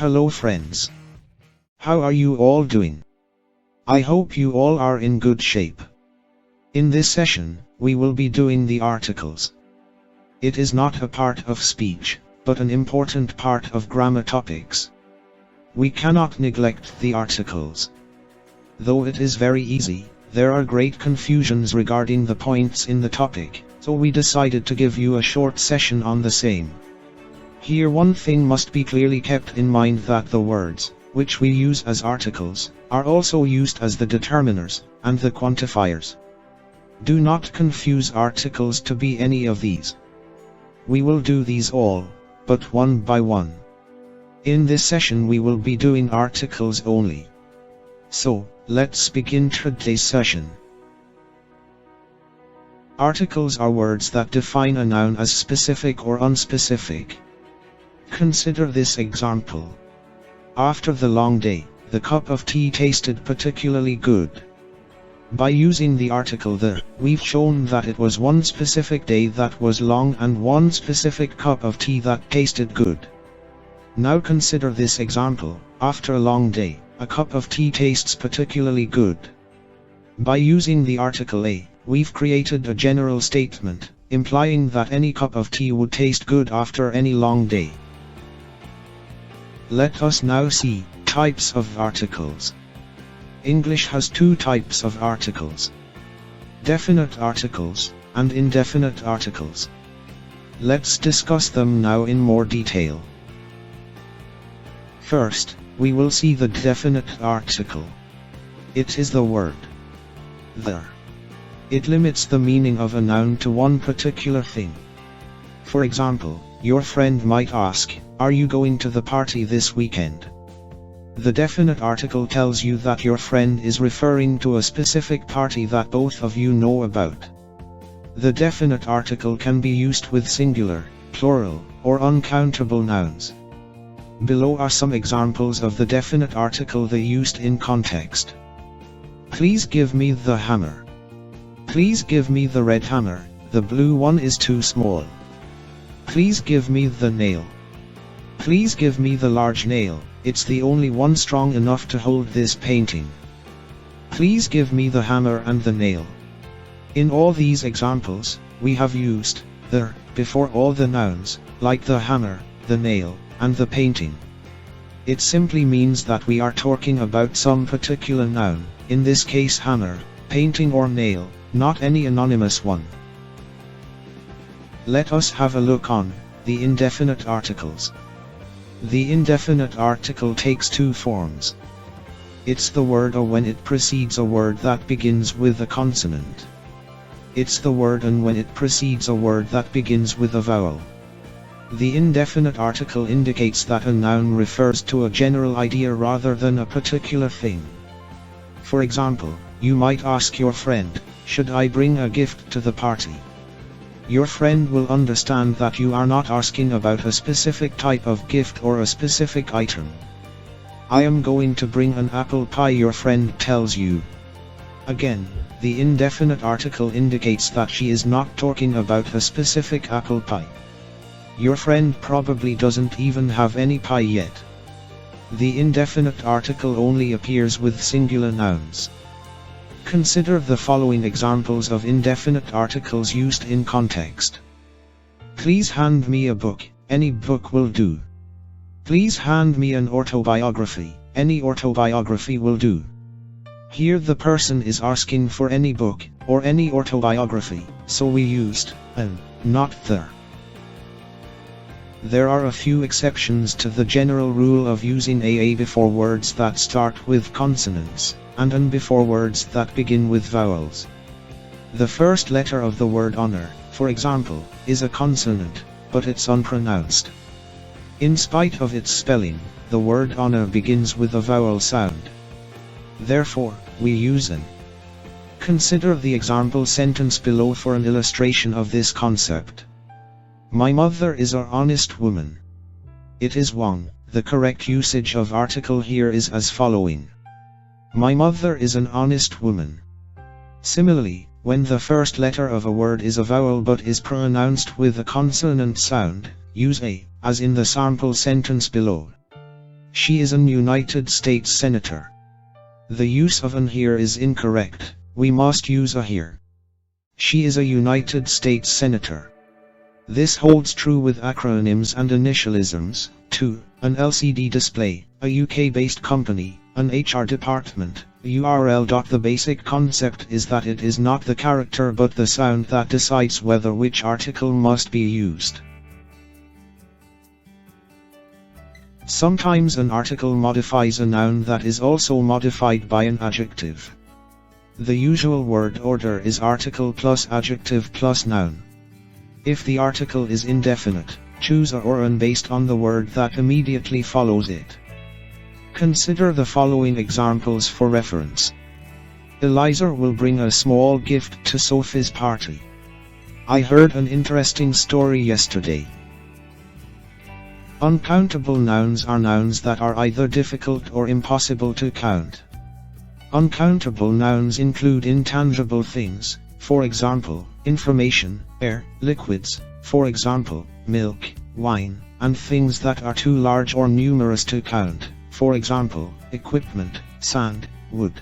Hello friends. How are you all doing? I hope you all are in good shape. In this session, we will be doing the articles. It is not a part of speech, but an important part of grammar topics. We cannot neglect the articles. Though it is very easy, there are great confusions regarding the points in the topic, so we decided to give you a short session on the same. Here one thing must be clearly kept in mind, that the words, which we use as articles, are also used as the determiners, and the quantifiers. Do not confuse articles to be any of these. We will do these all, but one by one. In this session we will be doing articles only. So, let's begin today's session. Articles are words that define a noun as specific or unspecific. Consider this example. After the long day, the cup of tea tasted particularly good. By using the article the, we've shown that it was one specific day that was long and one specific cup of tea that tasted good. Now consider this example. After a long day, a cup of tea tastes particularly good. By using the article a, we've created a general statement, implying that any cup of tea would taste good after any long day. Let us now see types of articles. English has two types of articles: definite articles and indefinite articles. Let's discuss them now in more detail. First, we will see the definite article. It is the word the. It limits the meaning of a noun to one particular thing. For example, your friend might ask, "Are you going to the party this weekend?" The definite article tells you that your friend is referring to a specific party that both of you know about. The definite article can be used with singular, plural, or uncountable nouns. Below are some examples of the definite article they used in context. Please give me the hammer. Please give me the red hammer, the blue one is too small. Please give me the nail. Please give me the large nail, it's the only one strong enough to hold this painting. Please give me the hammer and the nail. In all these examples, we have used the before all the nouns, like the hammer, the nail, and the painting. It simply means that we are talking about some particular noun, in this case hammer, painting or nail, not any anonymous one. Let us have a look on the indefinite articles. The indefinite article takes two forms. It's the word or when it precedes a word that begins with a consonant. It's the word and when it precedes a word that begins with a vowel. The indefinite article indicates that a noun refers to a general idea rather than a particular thing. For example, you might ask your friend, "Should I bring a gift to the party?" Your friend will understand that you are not asking about a specific type of gift or a specific item. "I am going to bring an apple pie," your friend tells you. Again, the indefinite article indicates that she is not talking about a specific apple pie. Your friend probably doesn't even have any pie yet. The indefinite article only appears with singular nouns. Consider the following examples of indefinite articles used in context. Please hand me a book, any book will do. Please hand me an autobiography, any autobiography will do. Here the person is asking for any book, or any autobiography, so we used an, not the. There are a few exceptions to the general rule of using a before words that start with consonants, and an before words that begin with vowels. The first letter of the word honor, for example, is a consonant, but it's unpronounced. In spite of its spelling, the word honor begins with a vowel sound. Therefore, we use an. Consider the example sentence below for an illustration of this concept. My mother is an honest woman. It is wrong. The correct usage of article here is as following. My mother is an honest woman. Similarly, when the first letter of a word is a vowel but is pronounced with a consonant sound, use a, as in the sample sentence below. She is an United States Senator. The use of an here is incorrect. We must use a here. She is a United States Senator. This holds true with acronyms and initialisms, too. An LCD display, a UK-based company, an HR department, a URL. The basic concept is that it is not the character but the sound that decides whether which article must be used. Sometimes an article modifies a noun that is also modified by an adjective. The usual word order is article plus adjective plus noun. If the article is indefinite, choose a or an based on the word that immediately follows it. Consider the following examples for reference. Eliza will bring a small gift to Sophie's party. I heard an interesting story yesterday. Uncountable nouns are nouns that are either difficult or impossible to count. Uncountable nouns include intangible things, for example, information, air, liquids, for example, milk, wine, and things that are too large or numerous to count, for example, equipment, sand, wood.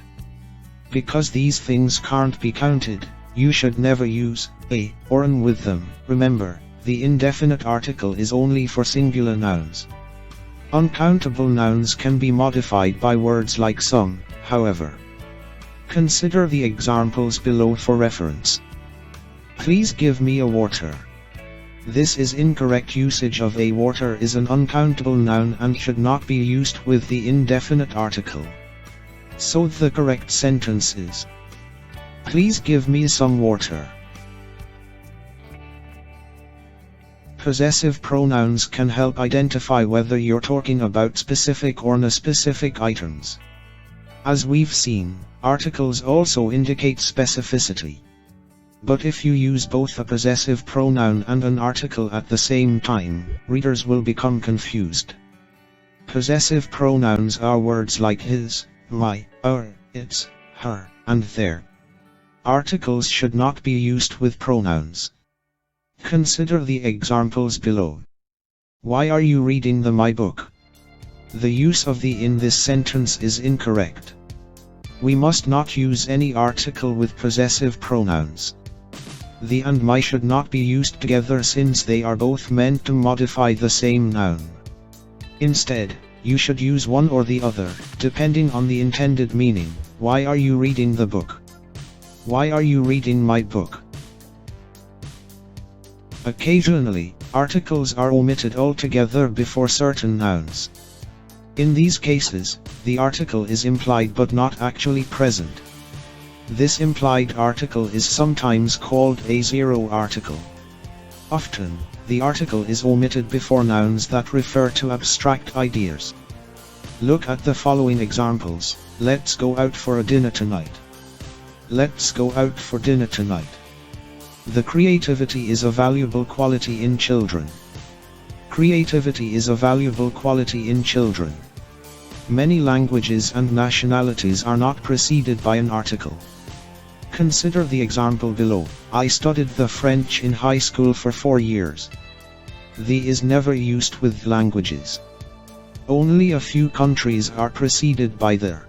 Because these things can't be counted, you should never use a or an with them. Remember, the indefinite article is only for singular nouns. Uncountable nouns can be modified by words like some, however. Consider the examples below for reference. Please give me a water. This is incorrect usage of a. Water is an uncountable noun and should not be used with the indefinite article. So the correct sentence is, please give me some water. Possessive pronouns can help identify whether you're talking about specific or non-specific items. As we've seen, articles also indicate specificity. But if you use both a possessive pronoun and an article at the same time, readers will become confused. Possessive pronouns are words like his, my, our, its, her, and their. Articles should not be used with pronouns. Consider the examples below. Why are you reading my book? The use of the in this sentence is incorrect. We must not use any article with possessive pronouns. The and my should not be used together since they are both meant to modify the same noun. Instead, you should use one or the other, depending on the intended meaning. Why are you reading the book? Why are you reading my book? Occasionally, articles are omitted altogether before certain nouns. In these cases, the article is implied but not actually present. This implied article is sometimes called a zero article. Often, the article is omitted before nouns that refer to abstract ideas. Look at the following examples. Let's go out for a dinner tonight. Let's go out for dinner tonight. The creativity is a valuable quality in children. Creativity is a valuable quality in children. Many languages and nationalities are not preceded by an article. Consider the example below. I studied the French in high school for 4 years. The is never used with languages. Only a few countries are preceded by their.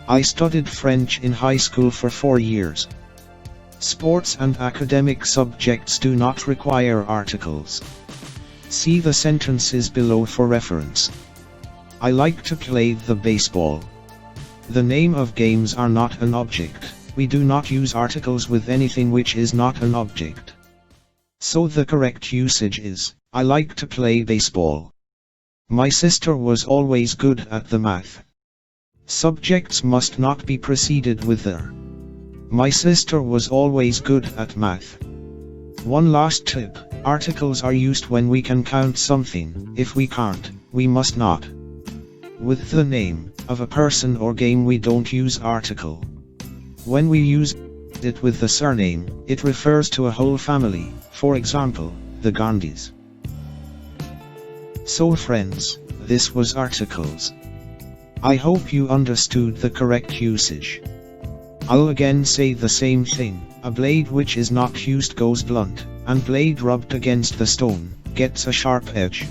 I studied French in high school for 4 years. Sports and academic subjects do not require articles. See the sentences below for reference. I like to play the baseball. The name of games are not an object. We do not use articles with anything which is not an object. So the correct usage is, I like to play baseball. My sister was always good at the math. Subjects must not be preceded with their. My sister was always good at math. One last tip, articles are used when we can count something. If we can't, we must not. With the name of a person or game we don't use article. When we use it with the surname, it refers to a whole family, for example, the Gandhis. So friends, this was articles. I hope you understood the correct usage. I'll again say the same thing, a blade which is not used goes blunt, and blade rubbed against the stone, gets a sharp edge.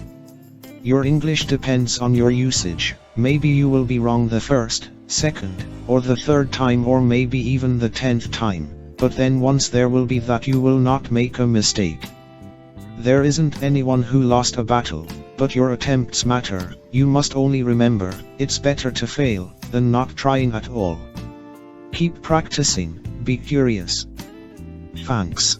Your English depends on your usage. Maybe you will be wrong the first, second, or the third time, or maybe even the 10th time, but then once there will be that you will not make a mistake. There isn't anyone who lost a battle, but your attempts matter. You must only remember, it's better to fail than not trying at all. Keep practicing, be curious. Thanks.